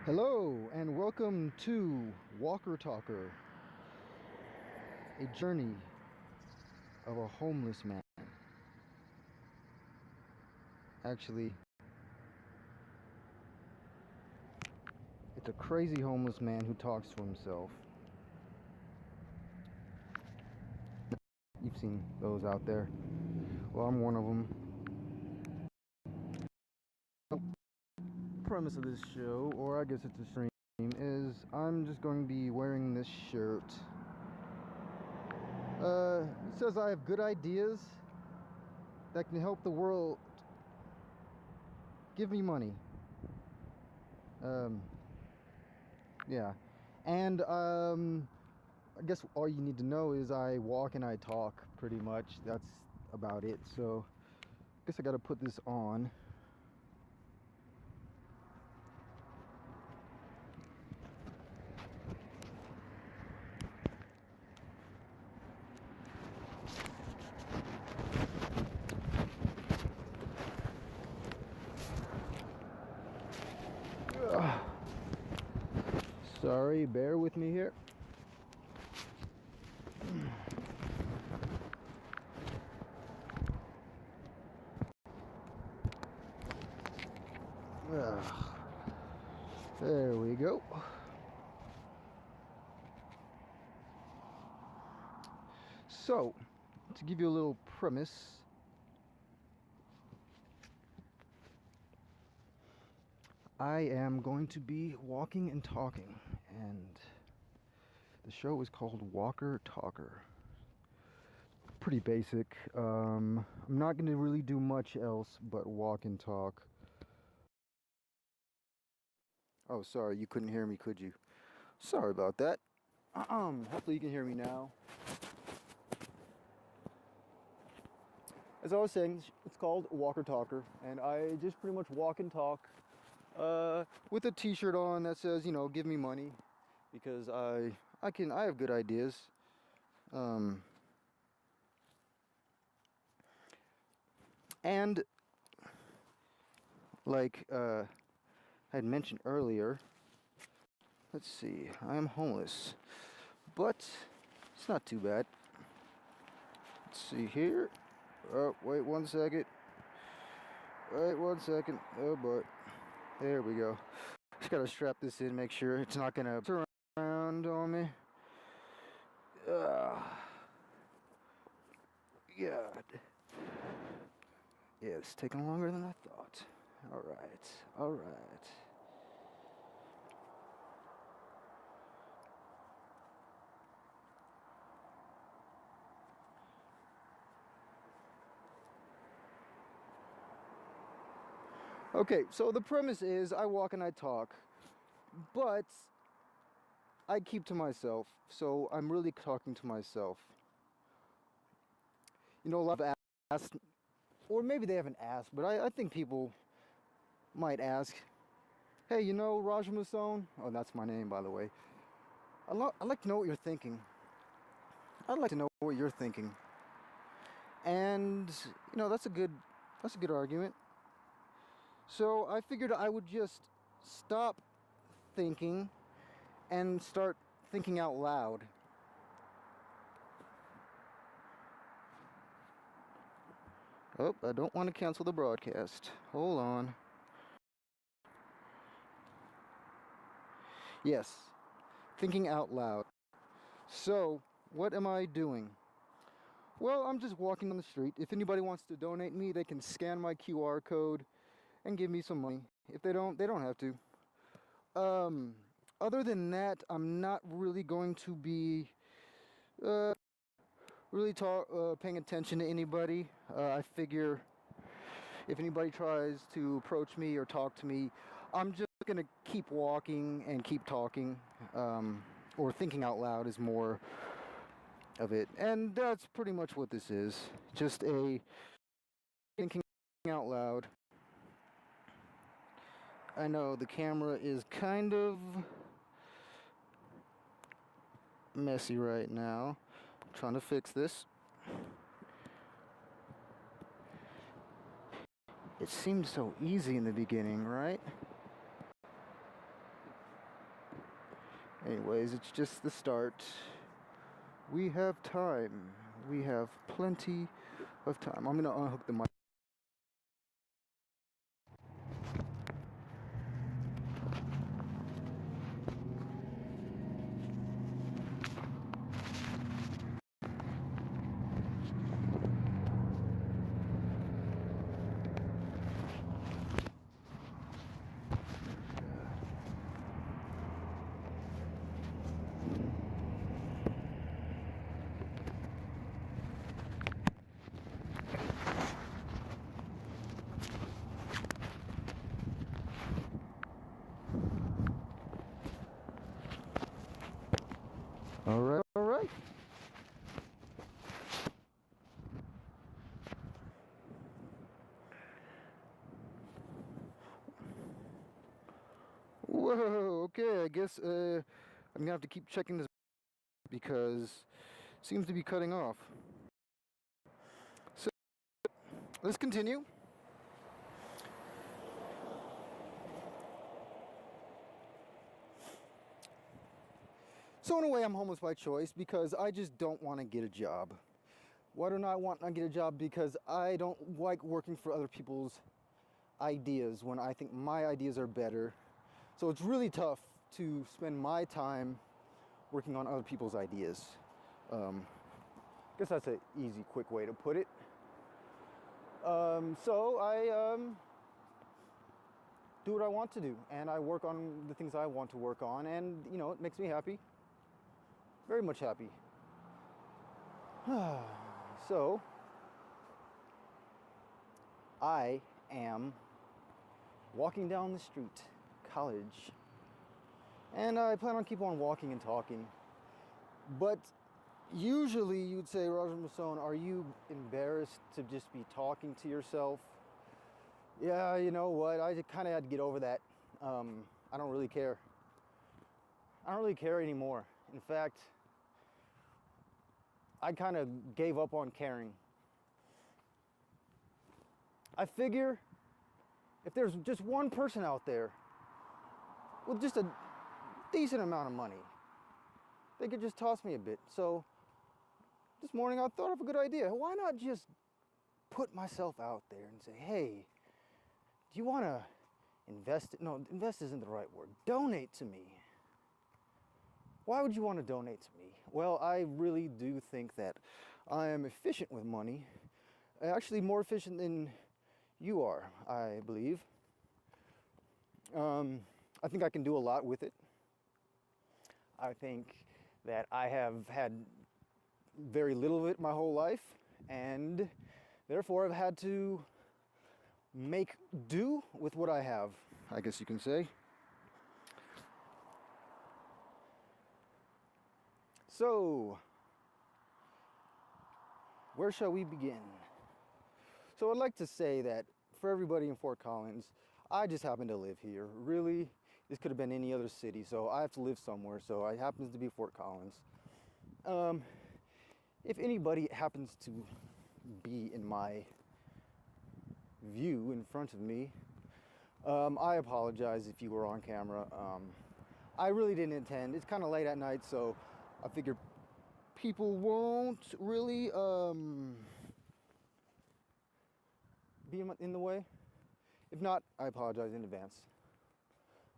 Hello and welcome to Walker Talker, a journey of a homeless man. Actually, it's a crazy homeless man who talks to himself. You've seen those out there. Well, I'm one of them. The premise of this show, or I guess it's a stream, is I'm just going to be wearing this shirt. It says I have good ideas that can help the world. Give me money. Yeah. And I guess all you need to know is I walk and I talk, pretty much. That's about it. So I guess I gotta put this on. Sorry, bear with me here. There we go. So, to give you a little premise, I am going to be walking and talking, and the show is called Walker Talker. Pretty basic. I'm not going to really do much else but walk and talk. Oh, sorry, you couldn't hear me, could you? Sorry about that. Hopefully you can hear me now. As I was saying, it's called Walker Talker, and I just pretty much walk and talk with a t-shirt on that says, give me money, because I have good ideas. And like I had mentioned earlier, let's see, I am homeless, but it's not too bad. Let's see here. Oh, wait 1 second. Wait 1 second. Oh boy. There we go. Just gotta strap this in, make sure it's not gonna turn around on me. God. Yeah, it's taking longer than I thought. Alright. Okay, so the premise is I walk and I talk, but I keep to myself, so I'm really talking to myself. A lot of asked, or maybe they haven't asked, but I think people might ask, hey, Raja Masone? Oh, that's my name, by the way. I'd like to know what you're thinking. I'd like to know what you're thinking. And, that's a good argument. So I figured I would just stop thinking and start thinking out loud. Oh, I don't want to cancel the broadcast. Hold on. Yes, thinking out loud. So, what am I doing? Well, I'm just walking on the street. If anybody wants to donate me, they can scan my QR code and give me some money. If they don't have to. Other than that, I'm not really going to be paying attention to anybody. I figure if anybody tries to approach me or talk to me, I'm just going to keep walking and keep talking. Or thinking out loud is more of it. And that's pretty much what this is. Just a thinking out loud. I know the camera is kind of messy right now. I'm trying to fix this. It seemed so easy in the beginning, right? Anyways, it's just the start. We have time. We have plenty of time. I'm gonna unhook the mic. All right, all right. Whoa, okay, I guess I'm gonna have to keep checking this because it seems to be cutting off. So let's continue. So in a way, I'm homeless by choice because I just don't want to get a job. Why don't I want to get a job? Because I don't like working for other people's ideas when I think my ideas are better. So it's really tough to spend my time working on other people's ideas. I guess that's an easy, quick way to put it. So I do what I want to do, and I work on the things I want to work on, and you know, it makes me happy. Very much happy. So I am walking down the street, college, and I plan on keep on walking and talking. But usually you'd say, Roger Masson, are you embarrassed to just be talking to yourself? Yeah, you know what, I kind of had to get over that. I don't really care. I don't really care anymore. In fact, I kind of gave up on caring. I figure if there's just one person out there with just a decent amount of money, they could just toss me a bit. So this morning I thought of a good idea. Why not just put myself out there and say, hey, do you want to invest? No, invest isn't the right word. Donate to me. Why would you want to donate to me? Well, I really do think that I am efficient with money. Actually, more efficient than you are, I believe. I think I can do a lot with it. I think that I have had very little of it my whole life, and therefore I've had to make do with what I have, I guess you can say. So, where shall we begin? So I'd like to say that for everybody in Fort Collins, I just happen to live here. Really, this could have been any other city, so I have to live somewhere, so it happens to be Fort Collins. If anybody happens to be in my view in front of me, I apologize if you were on camera. I really didn't intend. It's kind of late at night, so I figured people won't really be in the way. If not, I apologize in advance.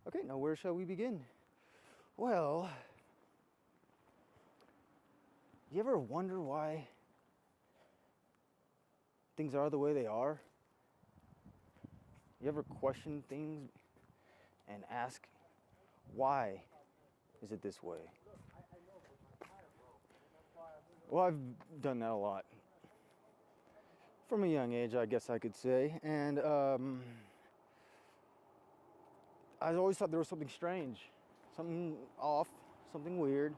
Okay, now where shall we begin? Well, you ever wonder why things are the way they are? You ever question things and ask, why is it this way? Well, I've done that a lot. From a young age, I guess I could say. And I always thought there was something strange, something off, something weird.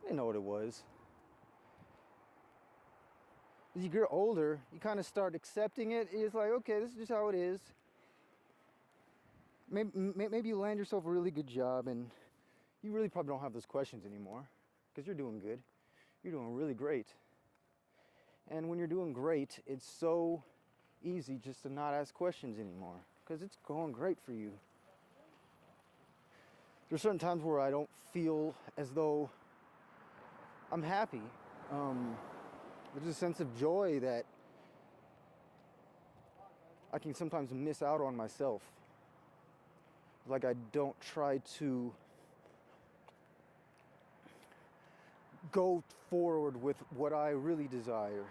I didn't know what it was. As you grow older, you kind of start accepting it. It's like, okay, this is just how it is. Maybe you land yourself a really good job and you really probably don't have those questions anymore because you're doing good. You're doing really great. And when you're doing great, it's so easy just to not ask questions anymore because it's going great for you. there's certain times where I don't feel as though I'm happy. There's a sense of joy that I can sometimes miss out on myself. Like I don't try to go forward with what I really desire.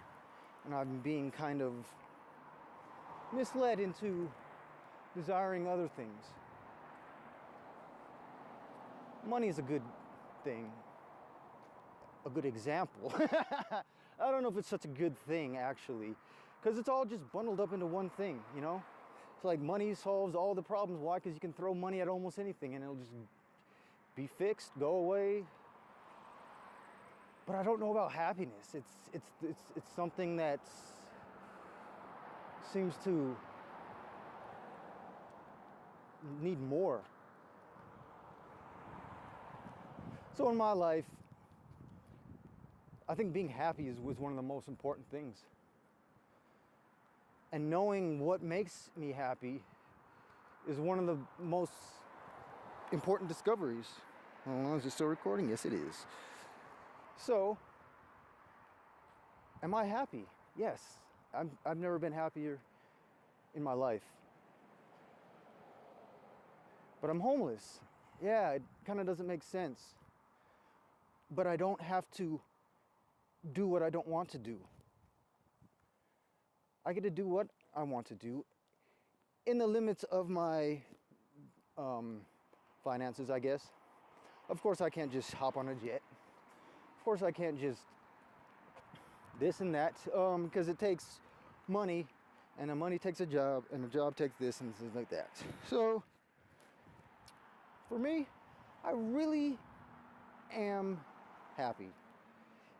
And I'm being kind of misled into desiring other things. Money is a good thing, a good example. I don't know if it's such a good thing, actually, because it's all just bundled up into one thing, you know? It's like money solves all the problems. Why? Because you can throw money at almost anything and it'll just be fixed, go away. But I don't know about happiness. It's something that seems to need more. So in my life, I think being happy was one of the most important things. And knowing what makes me happy is one of the most important discoveries. Oh, is it still recording? Yes, it is. So, am I happy? Yes. I've never been happier in my life. But I'm homeless. Yeah, it kind of doesn't make sense. But I don't have to do what I don't want to do. I get to do what I want to do in the limits of my finances, I guess. Of course, I can't just hop on a jet. Of course, I can't just this and that, because it takes money, and the money takes a job, and the job takes this and things like that. So, for me, I really am happy.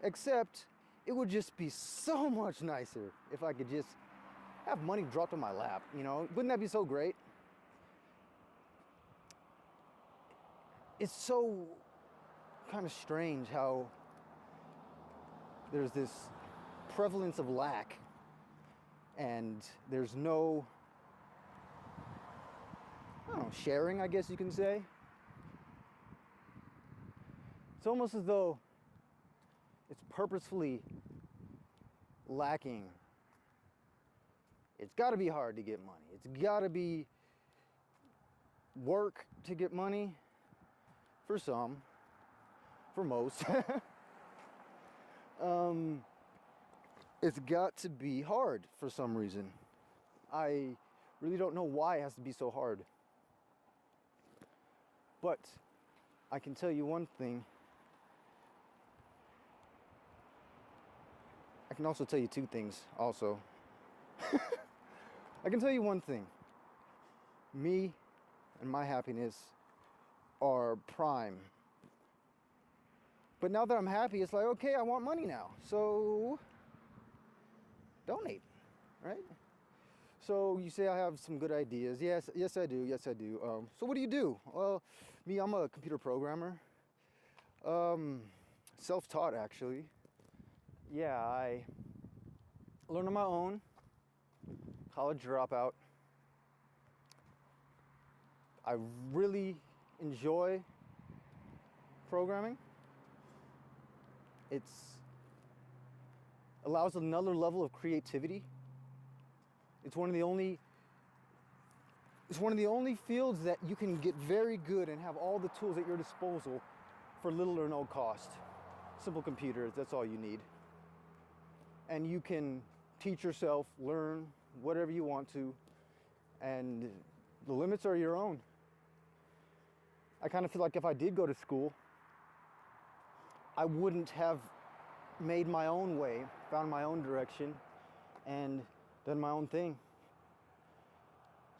Except, it would just be so much nicer if I could just have money dropped on my lap, you know? Wouldn't that be so great? It's so kind of strange how there's this prevalence of lack and there's no, I don't know, sharing, I guess you can say. It's almost as though it's purposefully lacking. It's got to be hard to get money. It's got to be work to get money for some, for most. It's got to be hard for some reason. I really don't know why it has to be so hard. But I can tell you one thing. I can also tell you two things also. I can tell you one thing. Me and my happiness are prime. But now that I'm happy, it's like, okay, I want money now. So, donate, right? So you say I have some good ideas. Yes, I do. So what do you do? Well, me, I'm a computer programmer. Self-taught, actually. Yeah, I learned on my own. College dropout. I really enjoy programming. It allows another level of creativity. It's one of the only fields that you can get very good and have all the tools at your disposal for little or no cost. Simple computers, that's all you need. And you can teach yourself, learn whatever you want to, and the limits are your own. I kind of feel like if I did go to school, I wouldn't have made my own way, found my own direction, and done my own thing.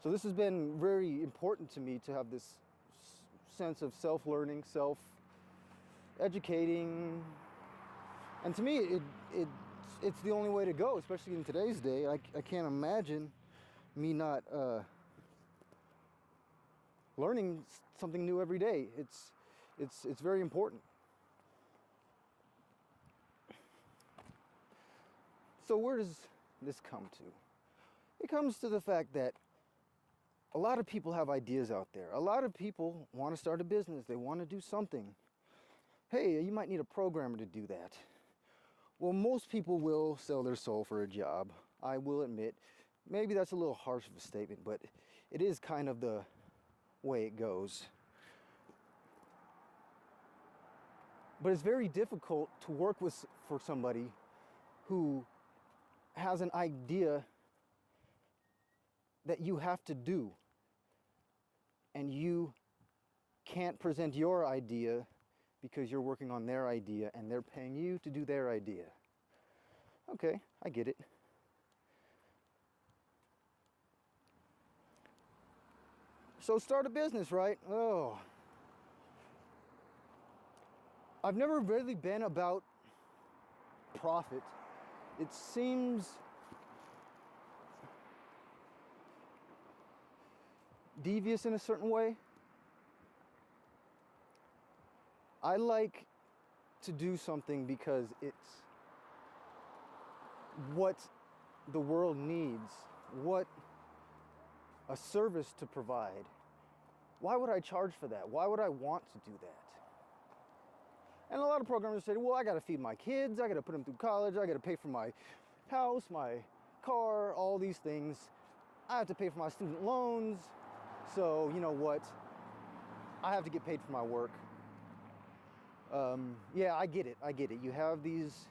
So this has been very important to me to have this sense of self-learning, self-educating, and to me, it's the only way to go, especially in today's day. I can't imagine me not learning something new every day. It's very important. So where does this come to? It comes to the fact that a a lot of people have ideas out there. A lot of people want to start a business. They want to do something. Hey, you might need a programmer to do that. Well, most people will sell their soul for a job. I will admit, maybe that's a little harsh of a statement, but it is kind of the way it goes. But it's very difficult to work for somebody who has an idea that you have to do, and you can't present your idea because you're working on their idea and they're paying you to do their idea. Okay, I get it. So start a business, right? Oh. I've never really been about profit. It seems devious in a certain way. I like to do something because it's what the world needs, what a service to provide. Why would I charge for that? Why would I want to do that? And a lot of programmers say, well, I got to feed my kids, I got to put them through college, I got to pay for my house, my car, all these things. I have to pay for my student loans. So, you know what? I have to get paid for my work. Yeah, I get it. You have these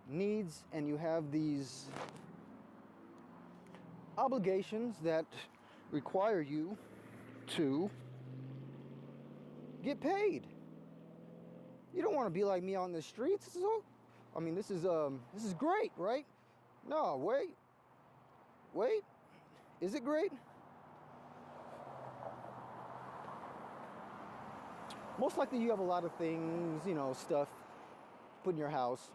needs and you have these obligations that require you to get paid. You don't want to be like me on the streets. This is great, right? No, wait. Is it great? Most likely you have a lot of things, stuff put in your house.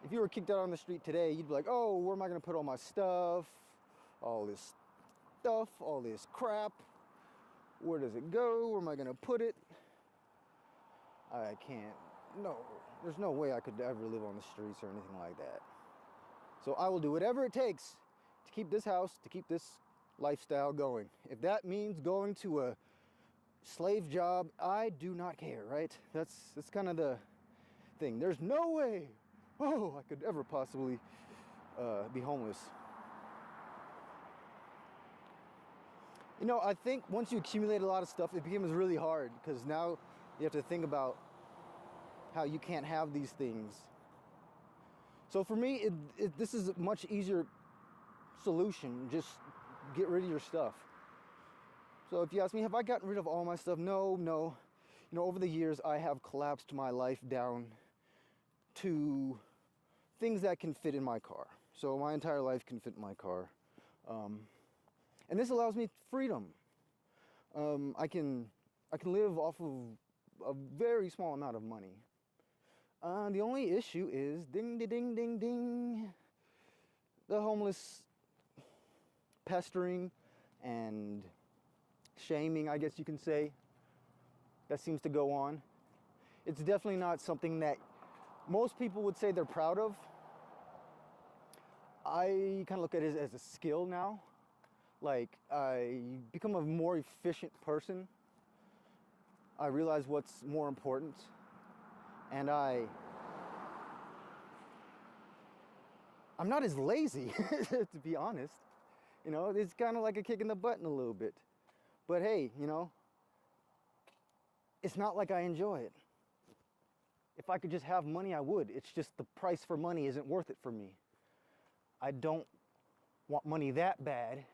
If you were kicked out on the street today, you'd be like, oh, where am I going to put all my stuff? All this stuff, all this crap. Where does it go? Where am I going to put it? I can't. No, there's no way I could ever live on the streets or anything like that. So I will do whatever it takes to keep this house, to keep this lifestyle going. If that means going to a slave job, I do not care, right? That's kind of the thing. There's no way, I could ever possibly be homeless. I think once you accumulate a lot of stuff, it becomes really hard because now you have to think about how you can't have these things. So for me, this is a much easier solution. Just get rid of your stuff. So if you ask me, have I gotten rid of all my stuff? No. Over the years, I have collapsed my life down to things that can fit in my car. So my entire life can fit in my car. And this allows me freedom. I can live off of a very small amount of money. The only issue is ding, ding, ding, ding. The homeless pestering and shaming, I guess you can say, that seems to go on. It's definitely not something that most people would say they're proud of. I kind of look at it as a skill now. Like, I become a more efficient person. I realize what's more important. And I'm not as lazy, to be honest. It's kind of like a kick in the butt in a little bit. But hey, it's not like I enjoy it. If I could just have money, I would. It's just the price for money isn't worth it for me. I don't want money that bad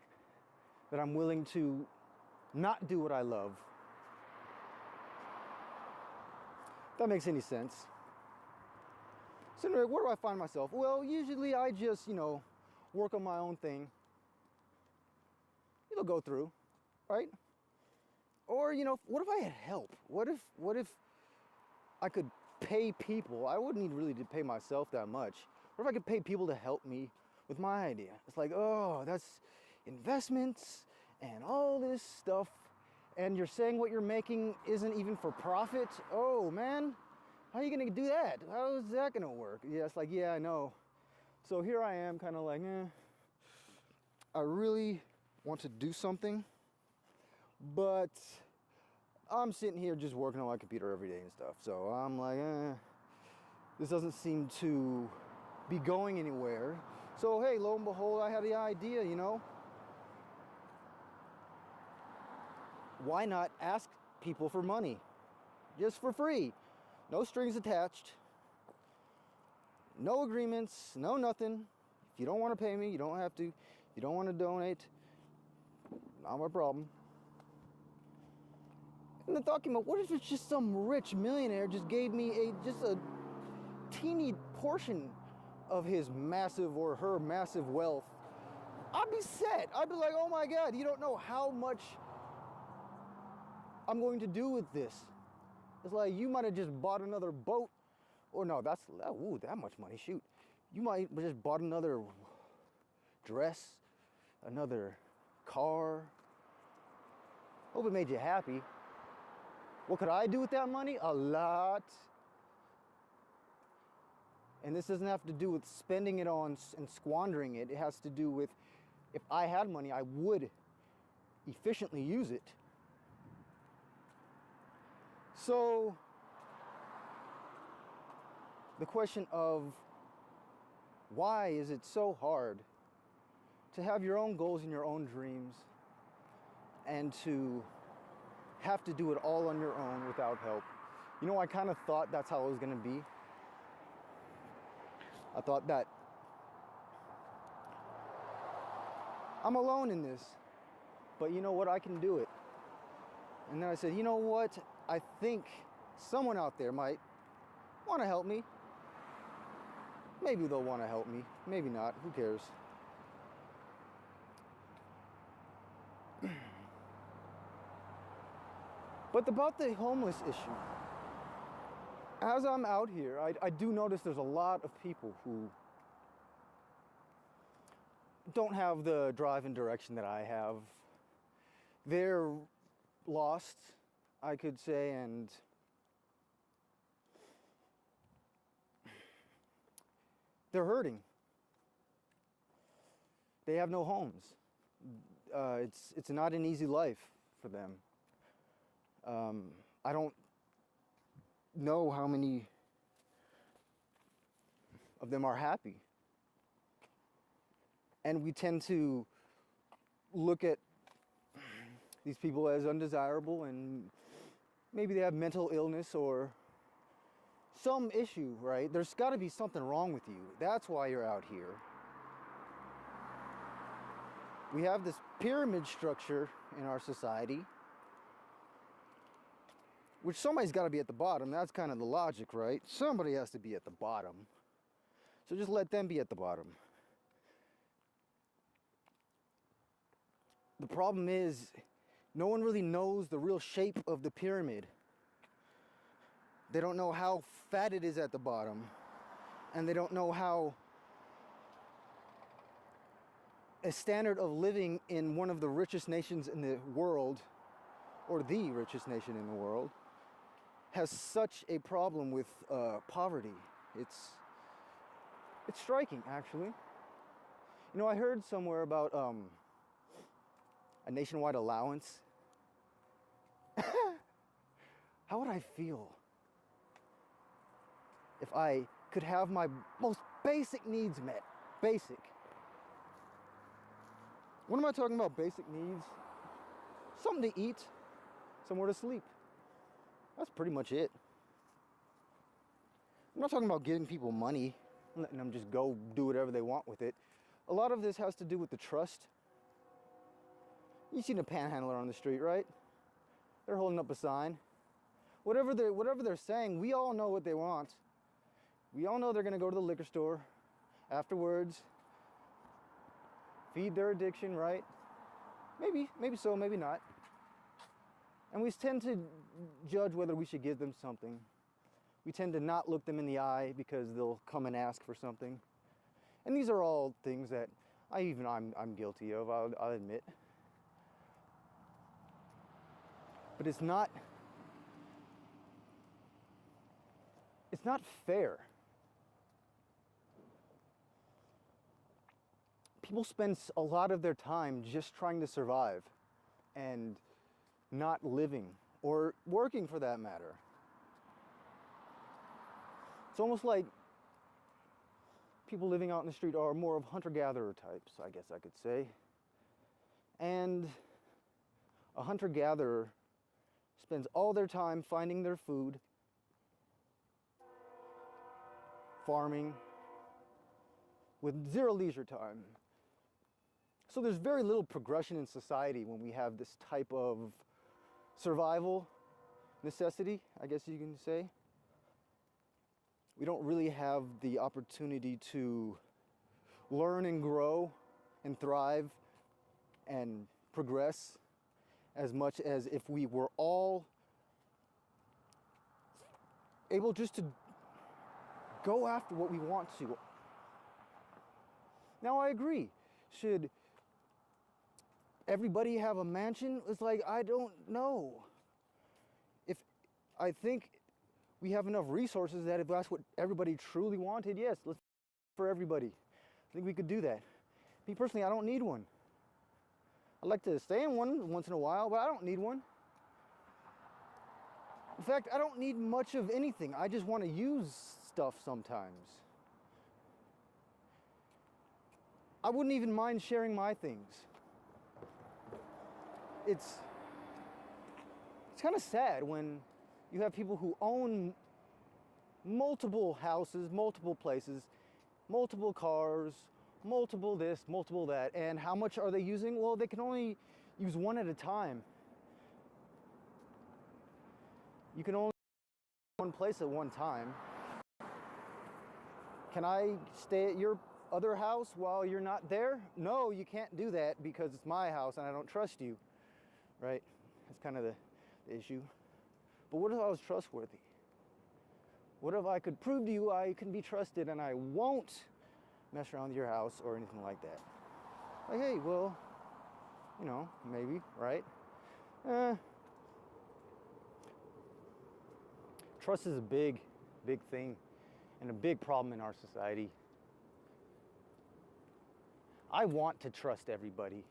that I'm willing to not do what I love. If that makes any sense. So anyway, where do I find myself? Well, usually I just, work on my own thing. It'll go through, right? Or, what if I had help? What if I could pay people? I wouldn't need really to pay myself that much. What if I could pay people to help me with my idea? It's like, that's investments and all this stuff. And you're saying what you're making isn't even for profit? Oh, man, how are you going to do that? How is that going to work? Yeah, it's like, yeah, I know. So here I am kind of like, I really want to do something, But I'm sitting here just working on my computer every day and stuff. So I'm like, this doesn't seem to be going anywhere. So hey, lo and behold, I had the idea, you know. Why not ask people for money? Just for free. No strings attached. No agreements, no nothing. If you don't want to pay me, you don't have to. If you don't want to donate, not my problem. And the thought came up, what if it's just some rich millionaire just gave me just a teeny portion of his massive or her massive wealth? I'd be set. I'd be like, oh my God, you don't know how much I'm going to do with this. It's like you might have just bought another boat. Or no, ooh, that much money, shoot. You might have just bought another dress, another car. Hope it made you happy. What could I do with that money? A lot. And this doesn't have to do with spending it on and squandering it. It has to do with, if I had money, I would efficiently use it. So, the question of why is it so hard to have your own goals and your own dreams and to have to do it all on your own without help? You know, I kind of thought that's how it was going to be. I thought that I'm alone in this, but you know what, I can do it. And then I said, you know what, I think someone out there might want to help me. Maybe they'll want to help me, maybe not, who cares? But about the homeless issue, as I'm out here, I do notice there's a lot of people who don't have the drive and direction that I have. They're lost, I could say, and they're hurting. They have no homes. It's not an easy life for them. I don't know how many of them are happy. And we tend to look at these people as undesirable, and maybe they have mental illness or some issue, right? There's got to be something wrong with you. That's why you're out here. We have this pyramid structure in our society, which somebody's got to be at the bottom. That's kind of the logic, right? Somebody has to be at the bottom. So just let them be at the bottom. The problem is, no one really knows the real shape of the pyramid. They don't know how fat it is at the bottom. And they don't know how a standard of living in one of the richest nations in the world, or the richest nation in the world, has such a problem with poverty. It's striking, actually. You know, I heard somewhere about a nationwide allowance. How would I feel if I could have my most basic needs met? Basic. What am I talking about, basic needs? Something to eat, somewhere to sleep. That's pretty much it. I'm not talking about giving people money, letting them just go do whatever they want with it. A lot of this has to do with the trust. You've seen a panhandler on the street, right? They're holding up a sign. Whatever they're saying, we all know what they want. We all know they're gonna go to the liquor store afterwards, feed their addiction, right? Maybe so, maybe not. And we tend to judge whether we should give them something. We tend to not look them in the eye because they'll come and ask for something. And these are all things that I'm guilty of, I'll admit. But it's not fair. People spend a lot of their time just trying to survive. And not living or working for that matter. It's almost like people living out in the street are more of hunter-gatherer types, I guess I could say. And a hunter-gatherer spends all their time finding their food, farming, with zero leisure time. So there's very little progression in society when we have this type of survival necessity, I guess you can say. We don't really have the opportunity to learn and grow and thrive and progress as much as if we were all able just to go after what we want to. Now, I agree. Should everybody have a mansion? It's like, I don't know. If I think we have enough resources that if that's what everybody truly wanted, yes, let's for everybody. I think we could do that. Me personally, I don't need one. I like to stay in one once in a while, but I don't need one. In fact, I don't need much of anything. I just want to use stuff sometimes. I wouldn't even mind sharing my things. It's kind of sad when you have people who own multiple houses, multiple places, multiple cars, multiple this, multiple that, and how much are they using? Well, they can only use one at a time. You can only one place at one time. Can I stay at your other house while you're not there? No, you can't do that because it's my house and I don't trust you, right? That's kind of the issue. But what if I was trustworthy? What if I could prove to you I can be trusted and I won't mess around with your house or anything like that? Like, hey, well, you know, maybe, right? Trust is a big, big thing and a big problem in our society. I want to trust everybody.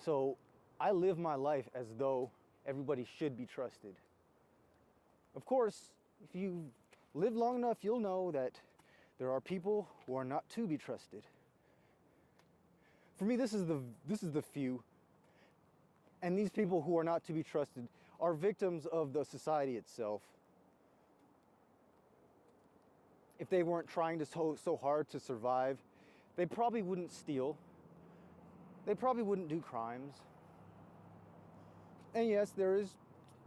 So I live my life as though everybody should be trusted. Of course, if you live long enough, you'll know that there are people who are not to be trusted. For me, this is the few. And these people who are not to be trusted are victims of the society itself. If they weren't trying to so hard to survive, they probably wouldn't steal. They probably wouldn't do crimes. And yes, there is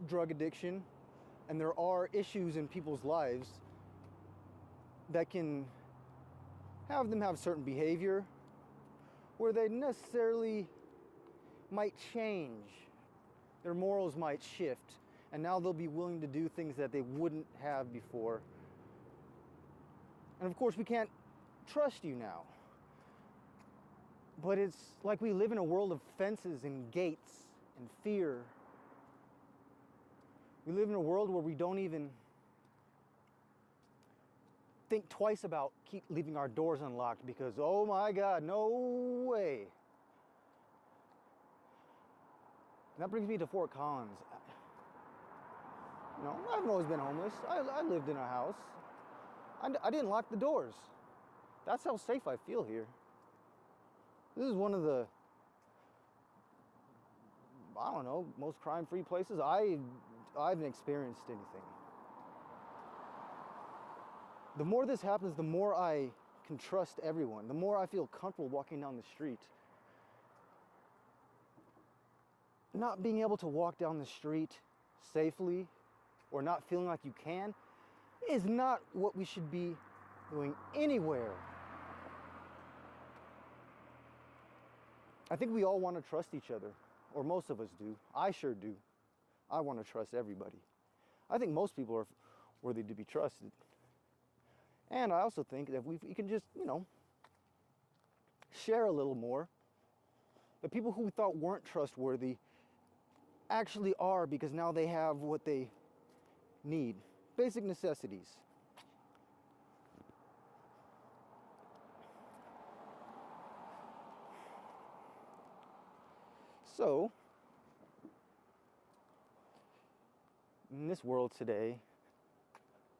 drug addiction, and there are issues in people's lives that can have them have certain behavior where they necessarily might change. Their morals might shift, and now they'll be willing to do things that they wouldn't have before. And of course, we can't trust you now. But it's like we live in a world of fences and gates and fear. We live in a world where we don't even think twice about keep leaving our doors unlocked because, oh my God, no way. And that brings me to Fort Collins. You know, I haven't always been homeless. I lived in a house. I didn't lock the doors. That's how safe I feel here. This is one of the, I don't know, most crime-free places. I haven't experienced anything. The more this happens, the more I can trust everyone. The more I feel comfortable walking down the street. Not being able to walk down the street safely or not feeling like you can is not what we should be doing anywhere. I think we all want to trust each other, or most of us do. I sure do. I want to trust everybody. I think most people are worthy to be trusted. And I also think that we can just, you know, share a little more. The people who we thought weren't trustworthy actually are, because now they have what they need. Basic necessities. So, In this world today,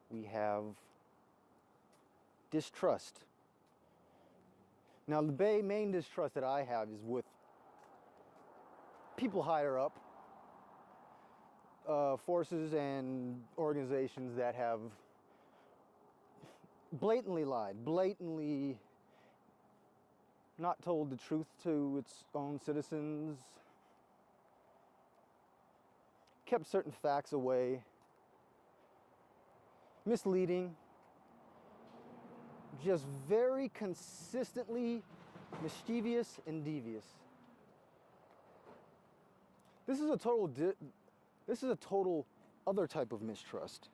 we have distrust. Now, the main distrust that I have is with people higher up, forces and organizations that have blatantly lied, blatantly not told the truth to its own citizens, kept certain facts away, misleading, just very consistently mischievous and devious. This is a total other type of mistrust.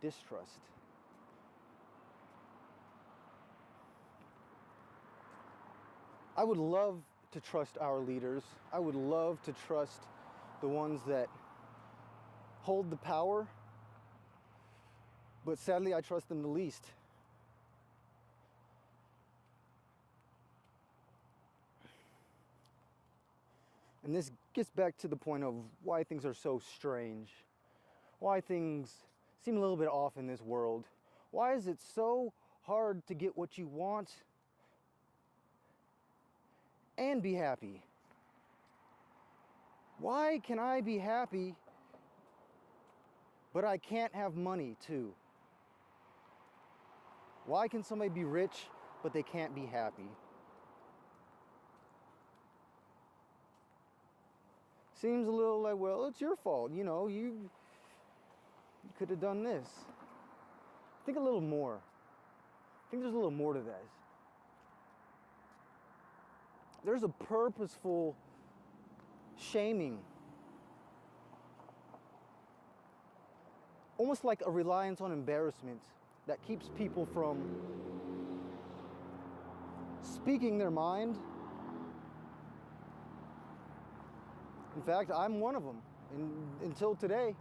Distrust. I would love to trust our leaders. I would love to trust the ones that hold the power, but sadly I trust them the least. And this gets back to the point of why things are so strange, why things seem a little bit off in this world. Why is it so hard to get what you want and be happy? Why can I be happy, but I can't have money too? Why can somebody be rich, but they can't be happy? Seems a little like, well, it's your fault. You know, you could have done this. Think a little more. I think there's a little more to this. There's a purposeful shaming, almost like a reliance on embarrassment that keeps people from speaking their mind. In fact, I'm one of them. Until today,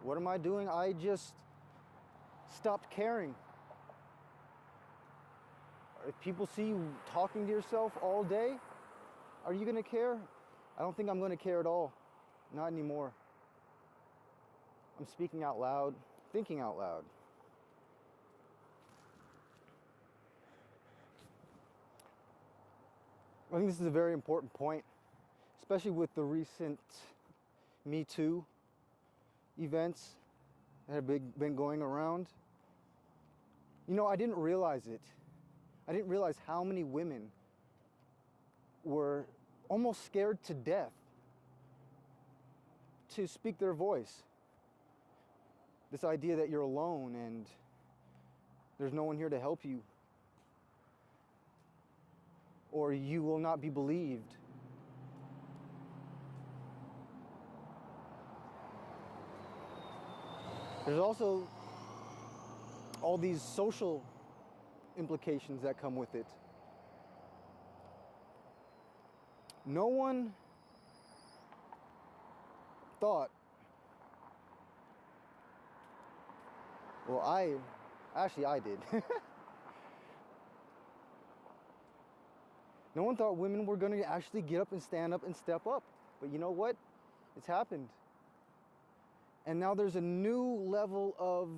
what am I doing? I just stopped caring. If people see you talking to yourself all day, are you going to care? I don't think I'm going to care at all. Not anymore. I'm speaking out loud, thinking out loud. I think this is a very important point, especially with the recent Me Too events that have been going around. You know, I didn't realize it. I didn't realize how many women were almost scared to death to speak their voice. This idea that you're alone and there's no one here to help you, or you will not be believed. There's also all these social implications that come with it. No one thought, well, I did. No one thought women were going to actually get up and stand up and step up. But you know what? It's happened. And now there's a new level of,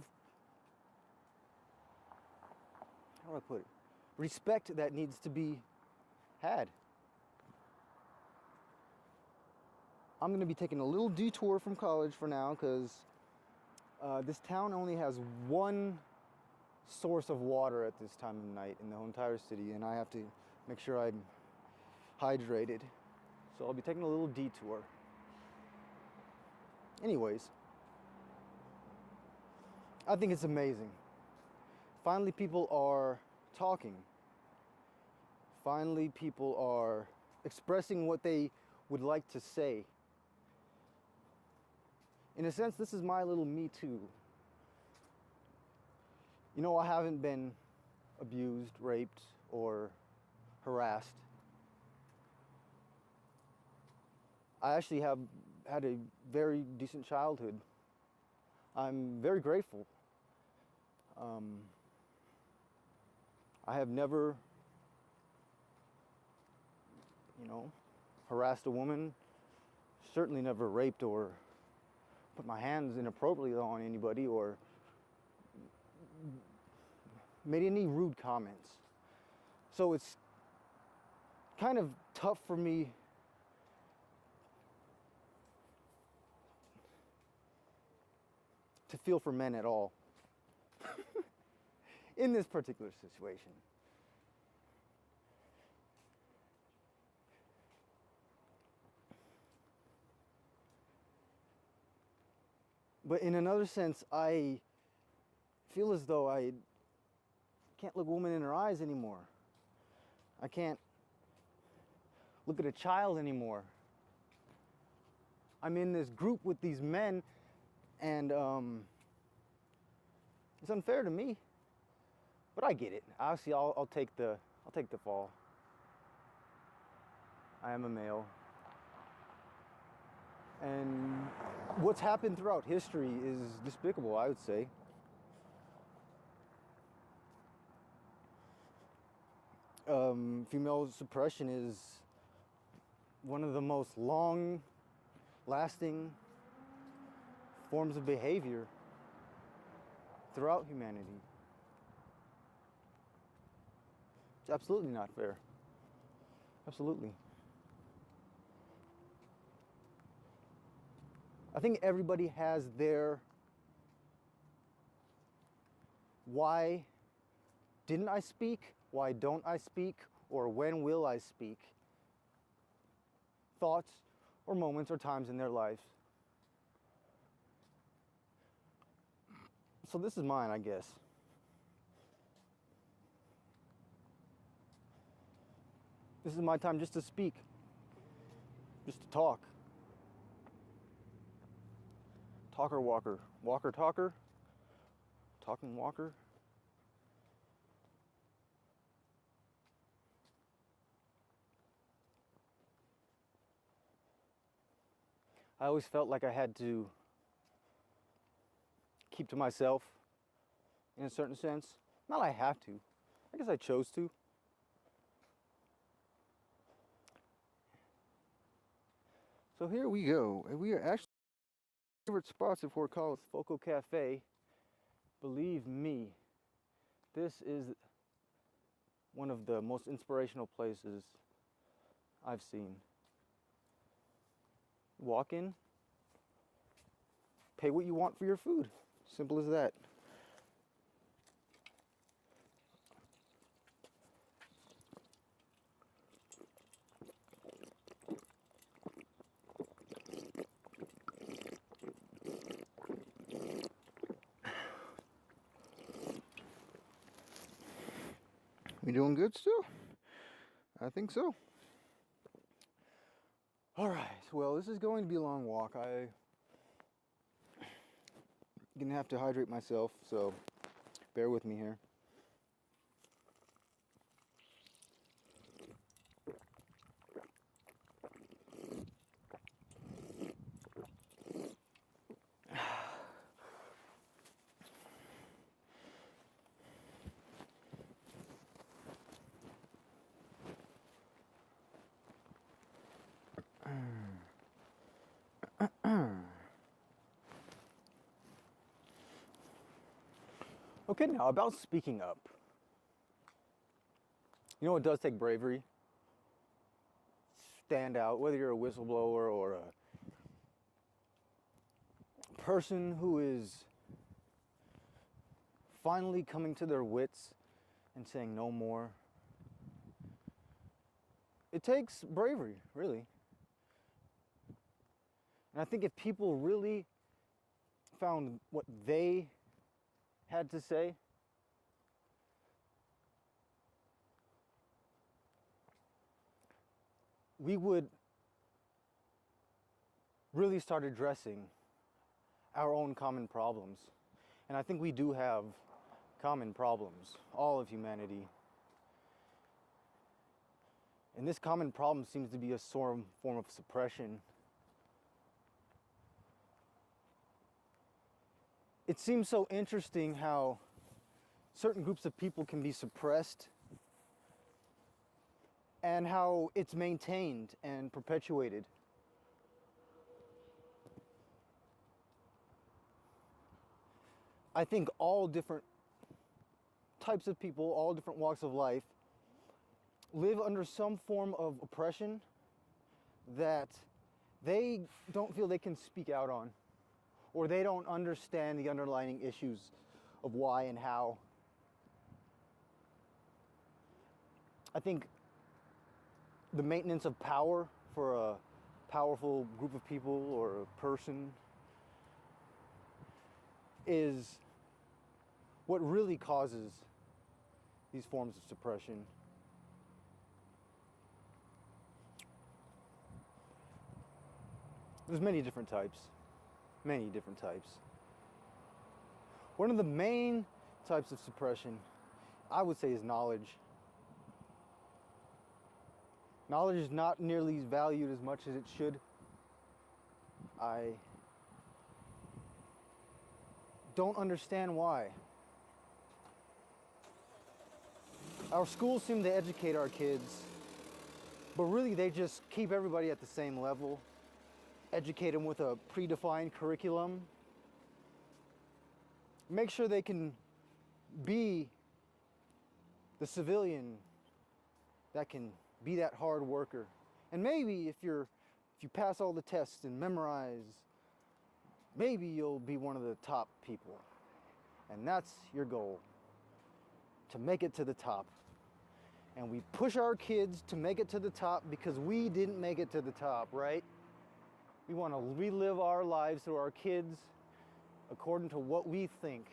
how do I put it? Respect that needs to be had. I'm going to be taking a little detour from college for now because this town only has one source of water at this time of night in the whole entire city, and I have to make sure I'm hydrated. So I'll be taking a little detour. Anyways, I think it's amazing. Finally, people are talking. Finally, people are expressing what they would like to say. In a sense, this is my little Me Too. You know, I haven't been abused, raped, or harassed. I actually have had a very decent childhood. I'm very grateful. I have never, harassed a woman, certainly never raped or put my hands inappropriately on anybody or made any rude comments. So it's kind of tough for me to feel for men at all in this particular situation. But in another sense, I feel as though I can't look a woman in her eyes anymore. I can't look at a child anymore. I'm in this group with these men, and it's unfair to me. But I get it. Obviously, I'll take the fall. I am a male. And what's happened throughout history is despicable, I would say. Female suppression is one of the most long-lasting forms of behavior throughout humanity. It's absolutely not fair. Absolutely. I think everybody has their why didn't I speak? Why don't I speak? Or when will I speak? Thoughts or moments or times in their life. So this is mine, I guess. This is my time just to speak, just to talk. Talker walker, walker talker, talking walker. I always felt like I had to keep to myself in a certain sense. Not I have to. I guess I chose to. So here we go. We are actually favorite spots if we're called Foco Cafe. Believe me, this is one of the most inspirational places I've seen. Walk in, pay what you want for your food. Simple as that. We doing good still? I think so. All right, well, this is going to be a long walk. I'm gonna have to hydrate myself, so bear with me here. Okay, now about speaking up. You know, it does take bravery. Stand out, whether you're a whistleblower or a person who is finally coming to their wits and saying no more. It takes bravery, really. And I think if people really found what they had to say, we would really start addressing our own common problems. And I think we do have common problems, all of humanity. And this common problem seems to be a form of suppression. It seems so interesting how certain groups of people can be suppressed and how it's maintained and perpetuated. I think all different types of people, all different walks of life, live under some form of oppression that they don't feel they can speak out on, or they don't understand the underlying issues of why and how. I think the maintenance of power for a powerful group of people or a person is what really causes these forms of suppression. There's many different types. Many different types. One of the main types of suppression, I would say, is knowledge. Knowledge is not nearly valued as much as it should. I don't understand why. Our schools seem to educate our kids, but really they just keep everybody at the same level, educate them with a predefined curriculum, make sure they can be the civilian that can be that hard worker. And maybe if you pass all the tests and memorize, maybe you'll be one of the top people. And that's your goal, to make it to the top. And we push our kids to make it to the top because we didn't make it to the top, right? We want to relive our lives through our kids according to what we think.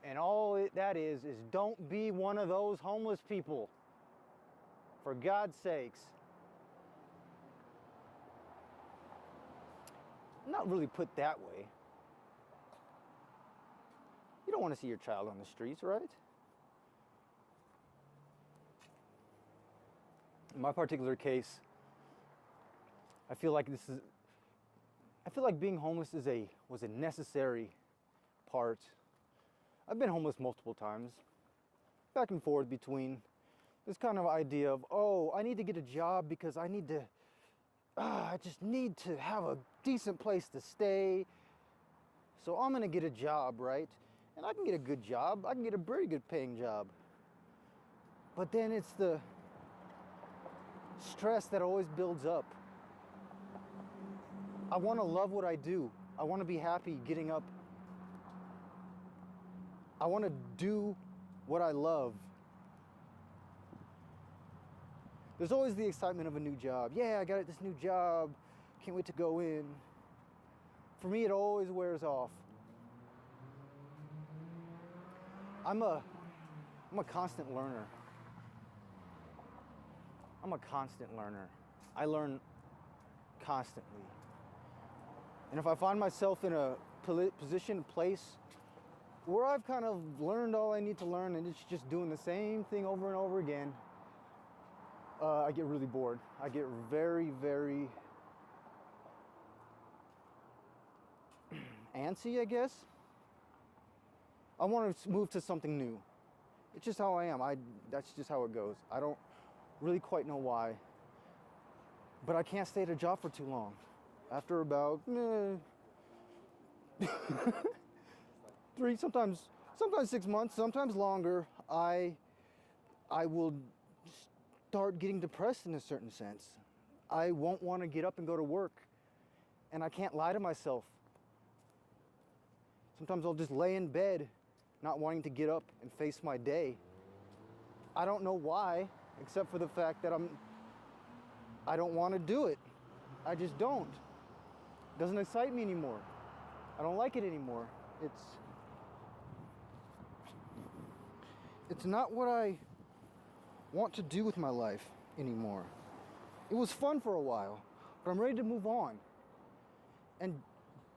And all that is don't be one of those homeless people. For God's sakes. Not really put that way. You don't want to see your child on the streets, right? In my particular case, I feel like being homeless was a necessary part. I've been homeless multiple times, back and forth between this kind of idea of, oh, I need to get a job because I just need to have a decent place to stay. So I'm gonna get a job, right? And I can get a good job. I can get a very good paying job. But then it's the stress that always builds up. I wanna love what I do. I wanna be happy getting up. I wanna do what I love. There's always the excitement of a new job. Yeah, I got this new job. Can't wait to go in. For me, it always wears off. I'm a constant learner. I'm a constant learner. I learn constantly. And if I find myself in a position, place where I've kind of learned all I need to learn and it's just doing the same thing over and over again, I get really bored. I get very, very antsy, I guess. I want to move to something new. It's just how I am. That's just how it goes. I don't really quite know why. But I can't stay at a job for too long. After about 3, sometimes 6 months, sometimes longer, I will start getting depressed in a certain sense. I won't want to get up and go to work. And I can't lie to myself. Sometimes I'll just lay in bed, not wanting to get up and face my day. I don't know why, except for the fact that I don't want to do it. I just don't. It doesn't excite me anymore. I don't like it anymore. It's not what I want to do with my life anymore. It was fun for a while, but I'm ready to move on. And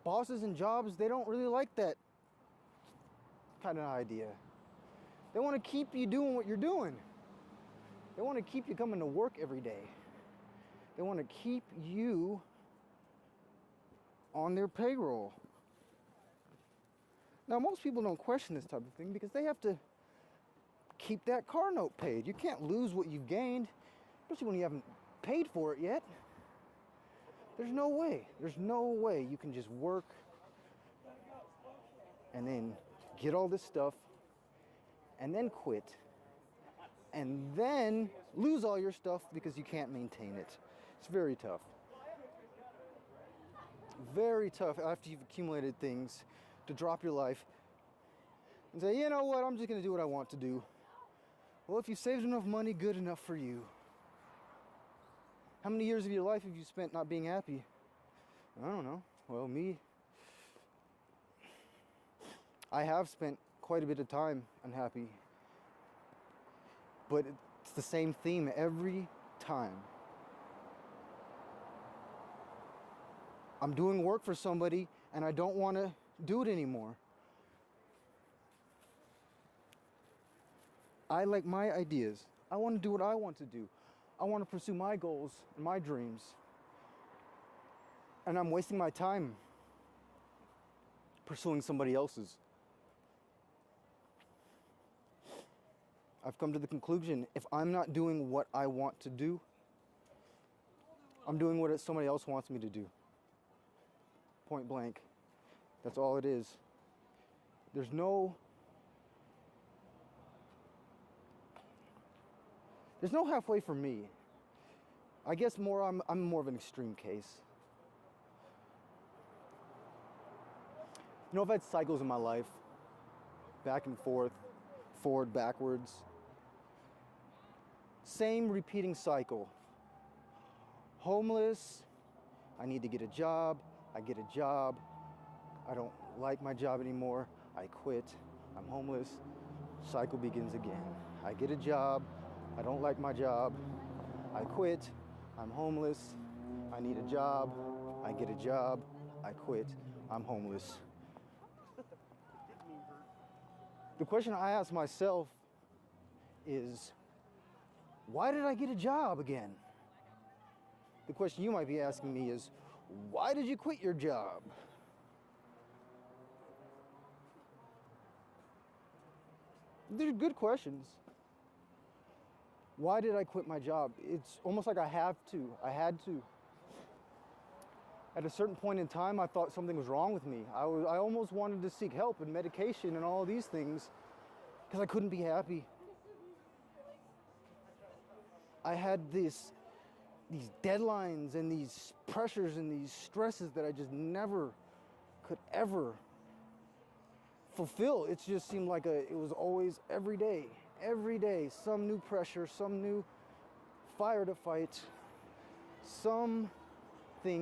bosses and jobs, they don't really like that kind of idea. They want to keep you doing what you're doing. They want to keep you coming to work every day. They want to keep you on their payroll. Now, most people don't question this type of thing because they have to keep that car note paid. You can't lose what you've gained, especially when you haven't paid for it yet. There's no way. There's no way you can just work and then get all this stuff and then quit and then lose all your stuff because you can't maintain it. It's very tough. Very tough after you've accumulated things to drop your life and say, you know what, I'm just going to do what I want to do. Well, if you saved enough money, good enough for you. How many years of your life have you spent not being happy? I don't know. Well, me, I have spent quite a bit of time unhappy. But it's the same theme every time. I'm doing work for somebody and I don't want to do it anymore. I like my ideas. I want to do what I want to do. I want to pursue my goals and my dreams. And I'm wasting my time pursuing somebody else's. I've come to the conclusion, if I'm not doing what I want to do, I'm doing what somebody else wants me to do. Point blank. That's all it is. There's no halfway for me. I guess I'm more of an extreme case. You know, I've had cycles in my life, back and forth, forward, backwards. Same repeating cycle. Homeless, I need to get a job, I get a job, I don't like my job anymore, I quit, I'm homeless, cycle begins again. I get a job, I don't like my job, I quit, I'm homeless, I need a job, I get a job, I quit, I'm homeless. The question I ask myself is, why did I get a job again? The question you might be asking me is, why did you quit your job? They're good questions. Why did I quit my job? It's almost like I had to. At a certain point in time, I thought something was wrong with me. I almost wanted to seek help and medication and all these things because I couldn't be happy. I had these deadlines and these pressures and these stresses that I just never could ever fulfill. It just seemed like it was always every day, some new pressure, some new fire to fight, something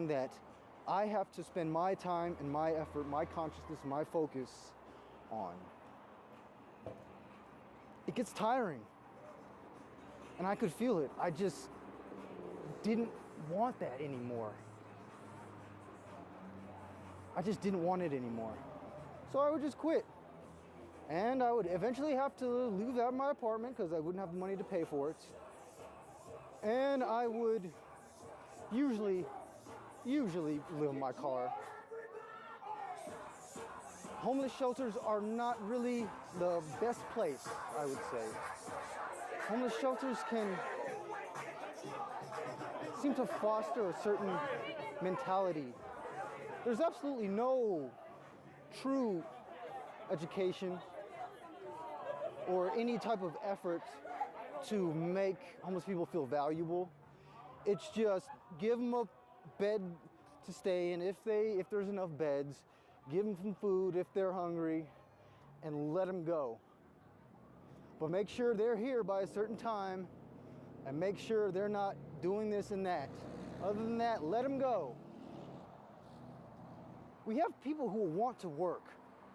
that I have to spend my time and my effort, my consciousness, my focus on. It gets tiring. And I could feel it. I just didn't want that anymore. I just didn't want it anymore. So I would just quit. And I would eventually have to leave out my apartment because I wouldn't have the money to pay for it. And I would usually live in my car. Homeless shelters are not really the best place, I would say. Homeless shelters can seem to foster a certain mentality. There's absolutely no true education or any type of effort to make homeless people feel valuable. It's just give them a bed to stay in if there's enough beds, give them some food if they're hungry, and let them go. But make sure they're here by a certain time and make sure they're not doing this and that. Other than that, let them go. We have people who want to work.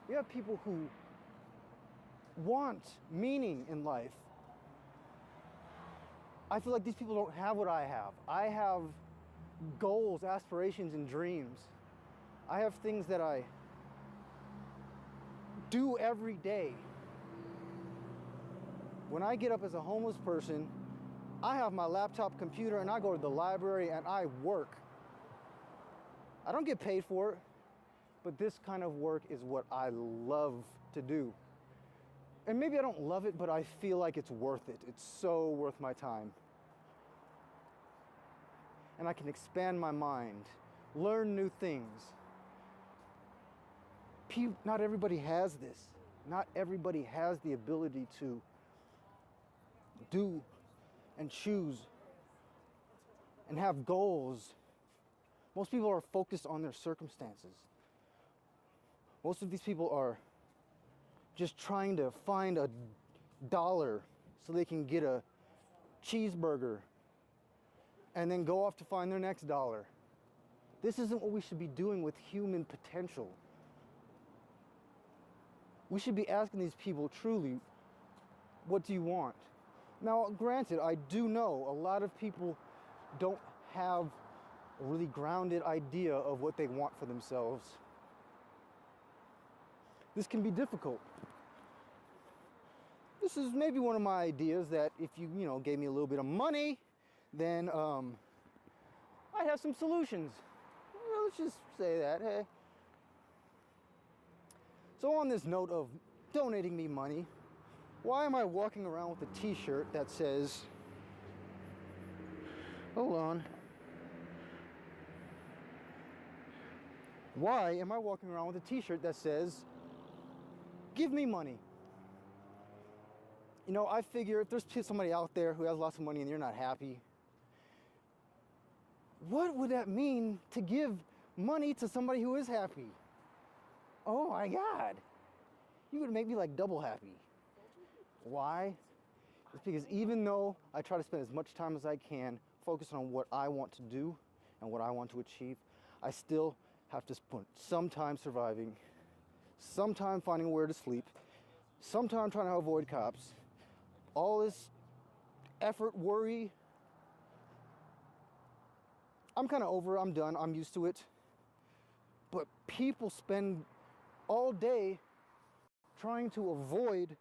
We have people who want meaning in life. I feel like these people don't have what I have. I have goals, aspirations, and dreams. I have things that I do every day. When I get up as a homeless person, I have my laptop computer and I go to the library and I work. I don't get paid for it, but this kind of work is what I love to do. And maybe I don't love it, but I feel like it's worth it. It's so worth my time. And I can expand my mind, learn new things, not everybody has this. Not everybody has the ability to do and choose and have goals. Most people are focused on their circumstances. Most of these people are just trying to find a dollar so they can get a cheeseburger and then go off to find their next dollar. This isn't what we should be doing with human potential. We should be asking these people truly, what do you want? Now, granted, I do know a lot of people don't have a really grounded idea of what they want for themselves. This can be difficult. This is maybe one of my ideas that if you gave me a little bit of money, then I'd have some solutions. Well, let's just say that, hey. So on this note of donating me money, why am I walking around with a t-shirt that says, hold on. Why am I walking around with a t-shirt that says, give me money? You know, I figure if there's somebody out there who has lots of money and you're not happy, what would that mean to give money to somebody who is happy? Oh my God. You would make me like double happy. Why? It's because even though I try to spend as much time as I can focusing on what I want to do and what I want to achieve, I still have to spend some time surviving, some time finding where to sleep, some time trying to avoid cops, all this effort, worry. I'm kind of over it, I'm done, I'm used to it. But people spend all day trying to avoid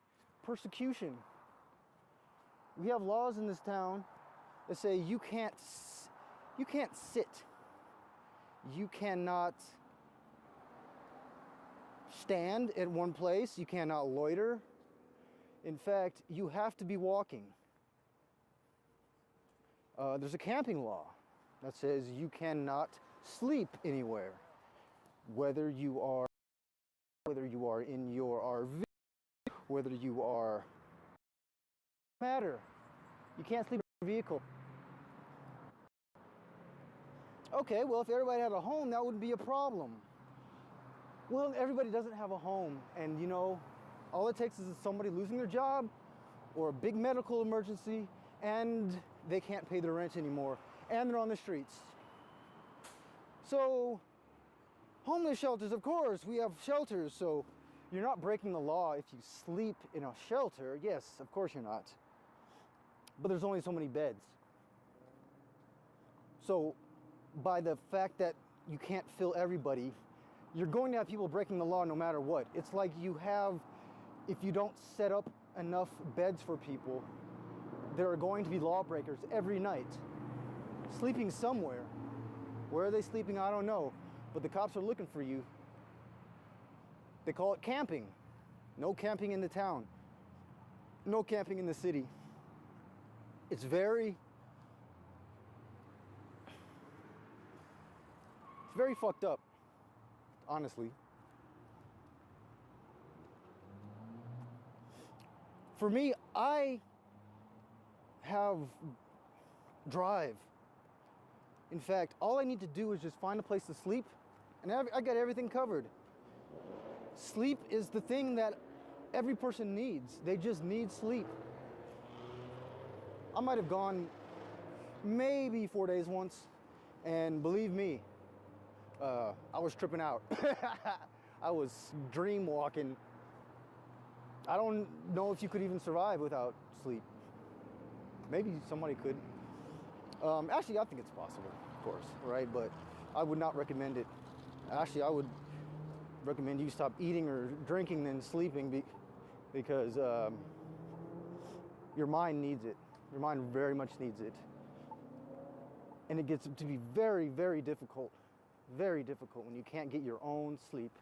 persecution. We have laws in this town that say you can't sit, you cannot stand at one place, you cannot loiter. In fact, you have to be walking. There's a camping law that says you cannot sleep anywhere, whether you are in your RV, whether you are, matter. You can't sleep in your vehicle. Okay, well, if everybody had a home, that wouldn't be a problem. Well, everybody doesn't have a home, and all it takes is somebody losing their job or a big medical emergency, and they can't pay their rent anymore, and they're on the streets. So, homeless shelters, of course, we have shelters, so you're not breaking the law if you sleep in a shelter. Yes, of course you're not. But there's only so many beds. So, by the fact that you can't fill everybody, you're going to have people breaking the law no matter what. It's like if you don't set up enough beds for people, there are going to be lawbreakers every night, sleeping somewhere. Where are they sleeping? I don't know. But the cops are looking for you. They call it camping. No camping in the town. No camping in the city. It's very fucked up, honestly. For me, I have drive. In fact, all I need to do is just find a place to sleep, and I got everything covered. Sleep is the thing that every person needs. They just need sleep. I might have gone maybe 4 days once, and believe me, I was tripping out. I was dream walking. I don't know if you could even survive without sleep. Maybe somebody could. Actually, I think it's possible, of course, right? But I would not recommend it. Actually, I would recommend you stop eating or drinking than sleeping because your mind needs it. Your mind very much needs it. And it gets to be very, very difficult when you can't get your own sleep,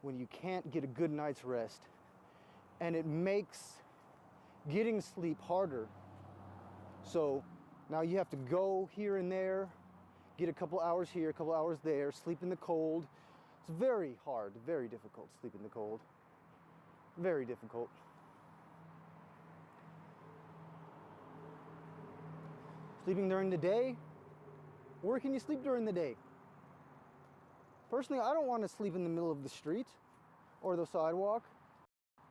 when you can't get a good night's rest. And it makes getting sleep harder. So now you have to go here and there, get a couple hours here, a couple hours there, sleep in the cold, It's very hard, very difficult to sleep in the cold. Very difficult. Sleeping during the day? Where can you sleep during the day? Personally, I don't want to sleep in the middle of the street or the sidewalk.